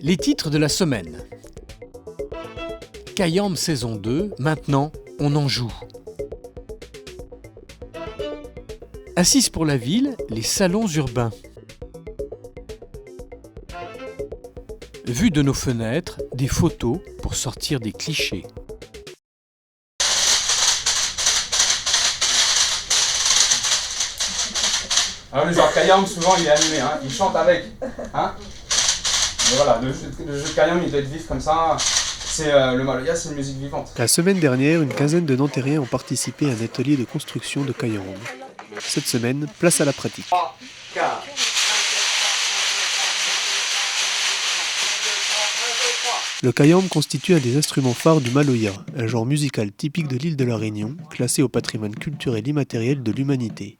Les titres de la semaine. Kayambe saison 2, maintenant on en joue. Assise pour la ville, les salons urbains. Vue de nos fenêtres, des photos pour sortir des clichés. Ah oui, genre Kayambe, souvent il est animé, hein, il chante avec. Hein. Mais voilà, le jeu de Kayambe, il doit être vif comme ça. C'est le Maloya, c'est une musique vivante. La semaine dernière, une quinzaine de Nantériens ont participé à un atelier de construction de Kayambe. Cette semaine, place à la pratique. 3, 4. Le Kayambe constitue un des instruments phares du Maloya, un genre musical typique de l'île de la Réunion, classé au patrimoine culturel immatériel de l'humanité.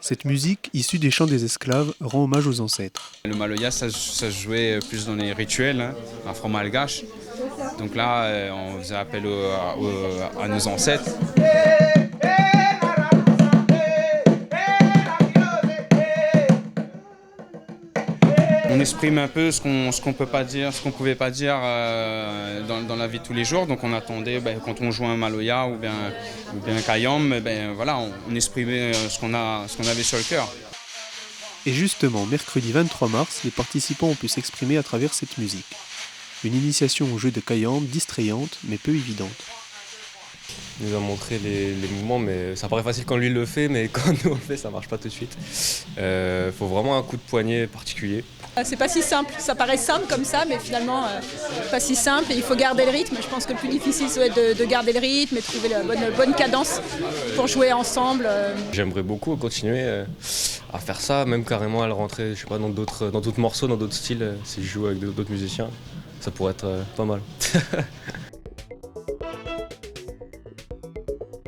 Cette musique, issue des chants des esclaves, rend hommage aux ancêtres. Le Maloya, ça se jouait plus dans les rituels, hein, afro-malgaches. Donc là, on faisait appel à nos ancêtres. On exprime un peu ce qu'on peut pas dire, ce qu'on pouvait pas dire dans la vie de tous les jours. Donc on attendait, quand on jouait un Maloya ou bien un Kayambe, voilà, on exprimait ce qu'on avait sur le cœur. Et justement, mercredi 23 mars, les participants ont pu s'exprimer à travers cette musique. Une initiation au jeu de Kayambe distrayante, mais peu évidente. Il nous a montré les mouvements, mais ça paraît facile quand lui le fait, mais quand nous on le fait, ça marche pas tout de suite. Faut vraiment un coup de poignet particulier. C'est pas si simple, ça paraît simple comme ça, mais finalement pas si simple et il faut garder le rythme. Je pense que le plus difficile ça va être de garder le rythme et trouver la bonne cadence pour jouer ensemble. J'aimerais beaucoup continuer à faire ça, même carrément à le rentrer, je sais pas, dans d'autres morceaux, dans d'autres styles, si je joue avec d'autres musiciens, ça pourrait être pas mal.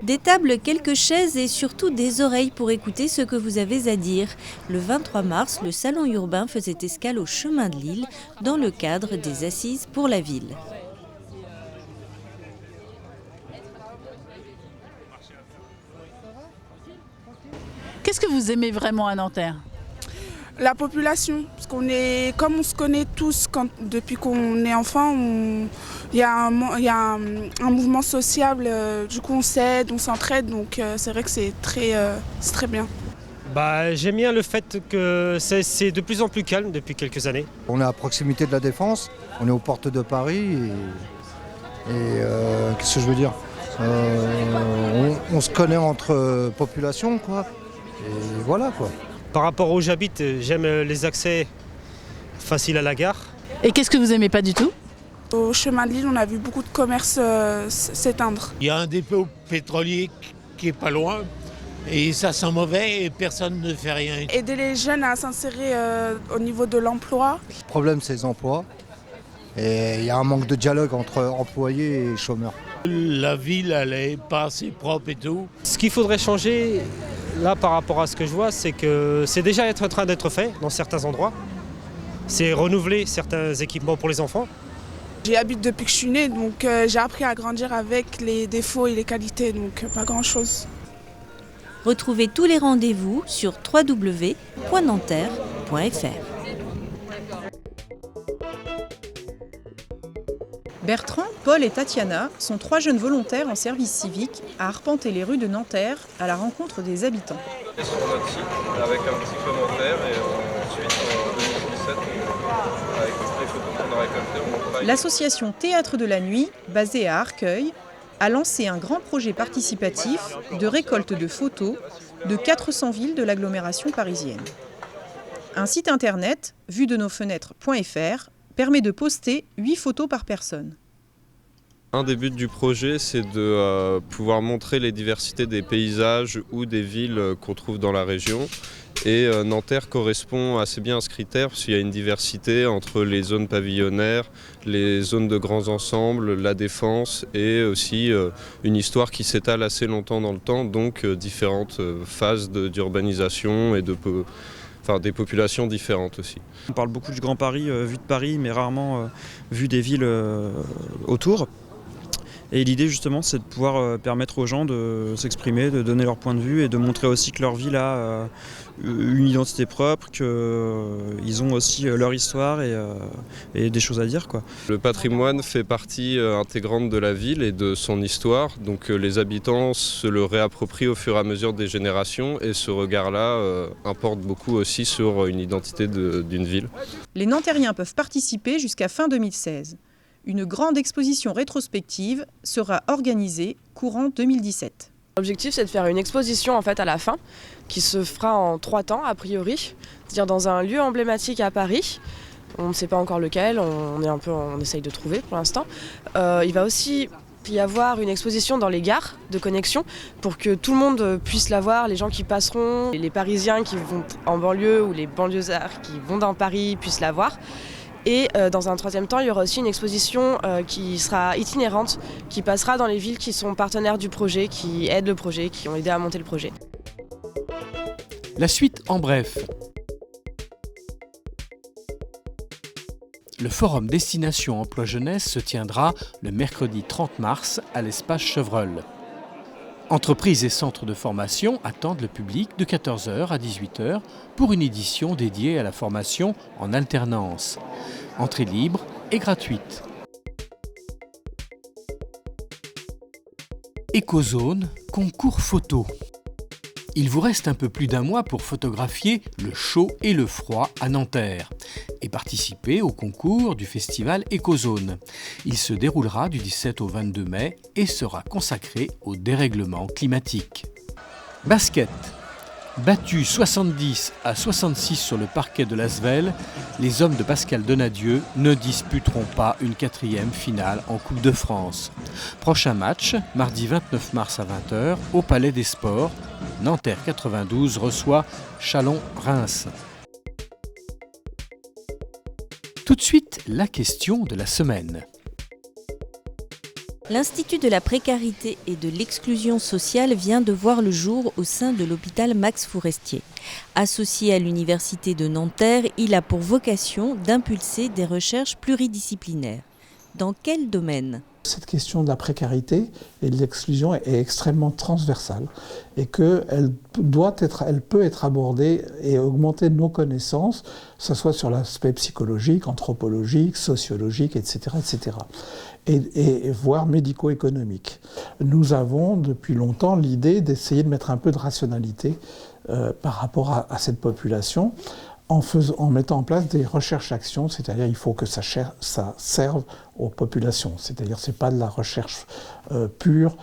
Des tables, quelques chaises et surtout des oreilles pour écouter ce que vous avez à dire. Le 23 mars, le salon urbain faisait escale au chemin de l'île dans le cadre des Assises pour la ville. Qu'est-ce que vous aimez vraiment à Nanterre ? La population, parce comme on se connaît tous depuis qu'on est enfant, il y a un mouvement sociable, du coup on s'aide, on s'entraide, donc c'est vrai que c'est très bien. J'aime bien le fait que c'est de plus en plus calme depuis quelques années. On est à proximité de la Défense, on est aux portes de Paris et qu'est-ce que je veux dire, on se connaît entre populations, quoi, et voilà, quoi. Par rapport où j'habite, j'aime les accès faciles à la gare. Et qu'est-ce que vous aimez pas du tout ? Au chemin de l'île, on a vu beaucoup de commerces s'éteindre. Il y a un dépôt pétrolier qui est pas loin et ça sent mauvais et personne ne fait rien. Aider les jeunes à s'insérer au niveau de l'emploi. Le problème, c'est les emplois. Et il y a un manque de dialogue entre employés et chômeurs. La ville, elle est pas assez propre et tout. Ce qu'il faudrait changer, là, par rapport à ce que je vois, c'est que c'est déjà en train d'être fait dans certains endroits. C'est renouveler certains équipements pour les enfants. J'y habite depuis que je suis née, donc j'ai appris à grandir avec les défauts et les qualités, donc pas grand-chose. Retrouvez tous les rendez-vous sur www.nanterre.fr. Bertrand, Paul et Tatiana sont 3 jeunes volontaires en service civique à arpenter les rues de Nanterre à la rencontre des habitants. Sur notre site avec un petit commentaire et ensuite en 2017 avec toutes les photos qu'on a récoltées. L'association Théâtre de la Nuit, basée à Arcueil, a lancé un grand projet participatif de récolte de photos de 400 villes de l'agglomération parisienne. Un site internet, vuedenosfenêtres.fr, permet de poster 8 photos par personne. Un des buts du projet, c'est de pouvoir montrer les diversités des paysages ou des villes qu'on trouve dans la région. Et Nanterre correspond assez bien à ce critère, parce qu'il y a une diversité entre les zones pavillonnaires, les zones de grands ensembles, la défense et aussi une histoire qui s'étale assez longtemps dans le temps, donc différentes phases d'urbanisation et des populations différentes aussi. On parle beaucoup du Grand Paris, vu de Paris, mais rarement vu des villes autour. Et l'idée justement c'est de pouvoir permettre aux gens de s'exprimer, de donner leur point de vue et de montrer aussi que leur ville a une identité propre, qu'ils ont aussi leur histoire et des choses à dire, quoi. Le patrimoine fait partie intégrante de la ville et de son histoire, donc les habitants se le réapproprient au fur et à mesure des générations et ce regard-là importe beaucoup aussi sur une identité d'une ville. Les Nantériens peuvent participer jusqu'à fin 2016. Une grande exposition rétrospective sera organisée courant 2017. L'objectif, c'est de faire une exposition en fait à la fin, qui se fera en 3 temps a priori, c'est-à-dire dans un lieu emblématique à Paris. On ne sait pas encore lequel, on essaye de trouver pour l'instant. Il va aussi y avoir une exposition dans les gares de connexion pour que tout le monde puisse la voir, les gens qui passeront, les Parisiens qui vont en banlieue ou les banlieusards qui vont dans Paris puissent la voir. Et dans un 3e temps, il y aura aussi une exposition qui sera itinérante, qui passera dans les villes qui sont partenaires du projet, qui aident le projet, qui ont aidé à monter le projet. La suite en bref. Le forum Destination Emploi Jeunesse se tiendra le mercredi 30 mars à l'espace Chevreul. Entreprises et centres de formation attendent le public de 14h à 18h pour une édition dédiée à la formation en alternance. Entrée libre et gratuite. Écozone, concours photo. Il vous reste un peu plus d'1 mois pour photographier le chaud et le froid à Nanterre et participer au concours du festival Écozone. Il se déroulera du 17 au 22 mai et sera consacré au dérèglement climatique. Basket. Battus 70 à 66 sur le parquet de l'Asvel, les hommes de Pascal Donadieu ne disputeront pas une 4e finale en Coupe de France. Prochain match, mardi 29 mars à 20h, au Palais des Sports. Nanterre 92 reçoit Châlons-Reims. Tout de suite, la question de la semaine. L'Institut de la précarité et de l'exclusion sociale vient de voir le jour au sein de l'hôpital Max Fourestier. Associé à l'Université de Nanterre, il a pour vocation d'impulser des recherches pluridisciplinaires. Dans quel domaine ? Cette question de la précarité et de l'exclusion est extrêmement transversale et qu'elle peut être abordée et augmenter nos connaissances, que ce soit sur l'aspect psychologique, anthropologique, sociologique, etc. etc. Et voire médico-économique. Nous avons depuis longtemps l'idée d'essayer de mettre un peu de rationalité par rapport à cette population en mettant en place des recherches-actions, c'est-à-dire il faut que ça serve aux populations. C'est-à-dire c'est pas de la recherche pure,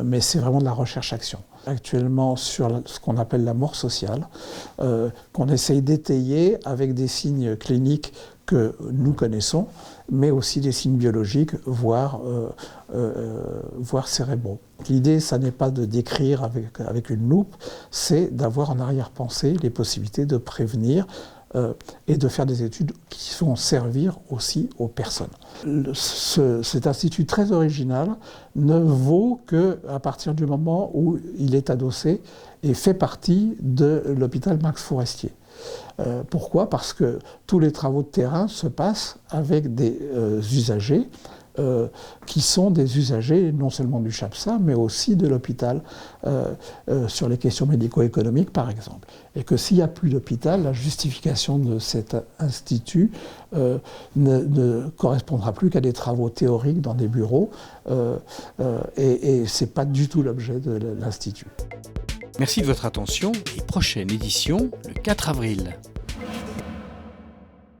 mais c'est vraiment de la recherche-action. Actuellement sur ce qu'on appelle la mort sociale, qu'on essaye d'étayer avec des signes cliniques que nous connaissons, mais aussi des signes biologiques, voire cérébraux. L'idée, ça n'est pas de décrire avec une loupe, c'est d'avoir en arrière-pensée les possibilités de prévenir et de faire des études qui vont servir aussi aux personnes. Cet institut très original ne vaut qu'à partir du moment où il est adossé et fait partie de l'hôpital Max Fourestier. Pourquoi ? Parce que tous les travaux de terrain se passent avec des usagers qui sont des usagers non seulement du CHAPSA, mais aussi de l'hôpital sur les questions médico-économiques, par exemple. Et que s'il n'y a plus d'hôpital, la justification de cet institut ne correspondra plus qu'à des travaux théoriques dans des bureaux, et ce n'est pas du tout l'objet de l'institut. Merci de votre attention et prochaine édition le 4 avril.